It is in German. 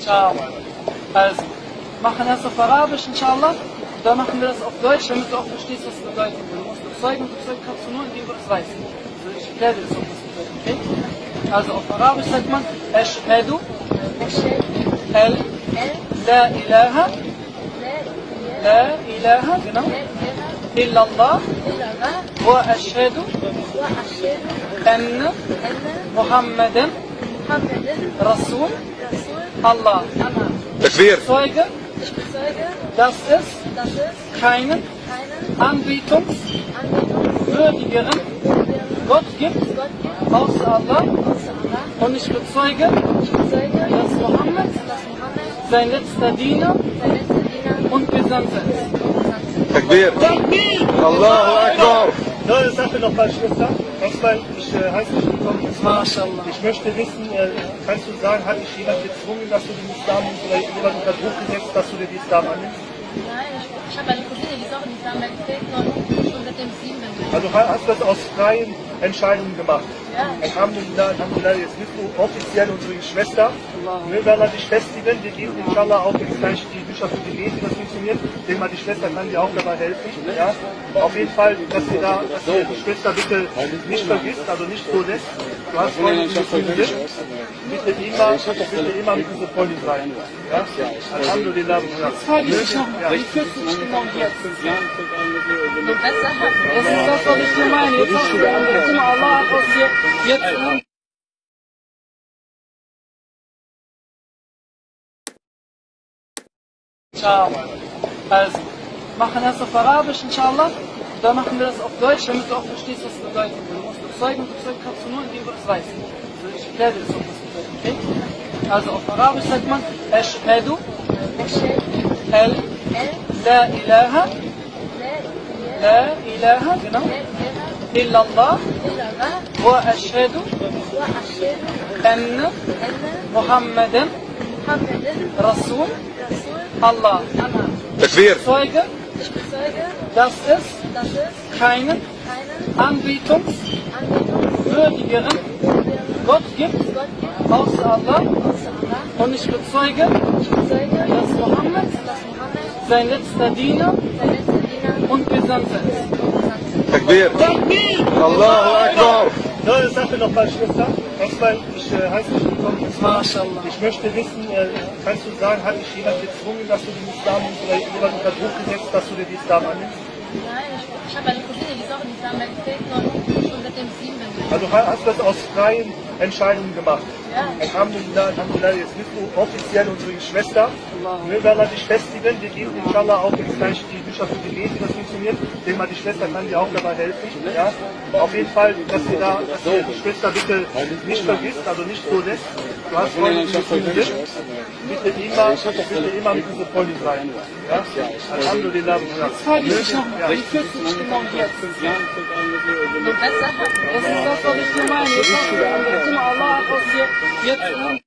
Ciao. Also, machen erst auf Arabisch, inshallah. Dann machen wir das auf Deutsch, damit du auch verstehst, was es bedeutet. Du musst bezeugen kannst du nur, indem du das weißt. Also ich erkläre dir das auch, was es bedeutet, okay? Also auf Arabisch sagt man, Ashhadu La ilaha, genau, illallah, wa ashhadu anna Muhammadan Rasul Allah. Takbir. Ich bezeuge, dass es keinen anbetungswürdigeren Gott gibt, außer Allah. Und ich bezeuge, dass Mohammed sein letzter Diener und Gesandter ist. Takbir. Allahu Akbar. So, eine Sache noch mal, Schwester. Erstmal, ich heiße dich willkommen. Ich möchte wissen, kannst du sagen, hat dich jemand gezwungen, dass du den Islam nimmst oder jemand unter Druck gesetzt, dass du den Islam annimmst? Nein, ich habe eine Cousine, die ist auch in den Islam eingetreten und schon seitdem 7 bin. Also hast du das aus freien Entscheidungen gemacht? Ja. Alhamdulillah, jetzt bist du offiziell unsere Schwester. Wir werden dich festigen, wir geben inshallah auch jetzt gleich die Bücher für Gebet, wie das funktioniert. Ich denke mal, die Schwester kann dir auch dabei helfen. Ja? Auf jeden Fall, dass ihr die Schwester bitte nicht vergisst, also nicht so lässt. Du hast Freunde, die Muslimen sind. Bitte immer mit dieser Freundin sein. Ja? Alhamdulillah. Jetzt frage ich dich nochmal, wie fühlst du dich genau jetzt? Besser. Das ist das, was ich dir meine. Jetzt hast du guck mal, Allah hat aus dir jetzt... Ciao. Also, machen erst auf Arabisch, inshallah. Dann machen wir das auf Deutsch, damit du auch verstehst, was es bedeutet. Du musst bezeugen kannst du nur, indem du das weißt. Also ich erkläre dir das auch, was es bedeutet, okay? Also auf Arabisch sagt man, Ashhadu La ilaha, genau, illallah, wa ashhadu anna Muhammadan Rasul Allah. Takbir. Ich bezeuge, dass es keinen anbetungswürdigeren Gott gibt, außer Allah. Und ich bezeuge, dass Mohammed sein letzter Diener und Gesandter ist. Takbir. Allahu Akbar. So, eine Sache noch mal, Schwester. Erstmal, ich heiße dich willkommen. Ich möchte wissen, kannst du sagen, hat dich jemand gezwungen, dass du den Islam nimmst oder jemand unter Druck gesetzt, dass du den Islam annimmst? Nein, ich habe eine Cousine, die ist auch in den Islam eingetreten und schon seitdem 7 bin. Also hast du das aus freien Entscheidungen gemacht? Ja. Alhamdulillah, jetzt bist du offiziell unsere Schwester. Wir werden dich festigen, wir geben inshallah auch jetzt gleich die Bücher für Gebet, wie das funktioniert. Ich denke mal, die Schwester kann dir auch dabei helfen. Ja? Auf jeden Fall, dass ihr die Schwester bitte nicht vergisst, also nicht so lässt. Du hast Freunde, die Muslimen sind. Bitte immer mit dieser Freundin sein. Ja? Alhamdulillah. Jetzt frage ich dich nochmal, wie fühlst du dich genau jetzt? Besser. Das ist das, was ich dir meine. Jetzt hast du guck mal, Allah hat aus dir jetzt...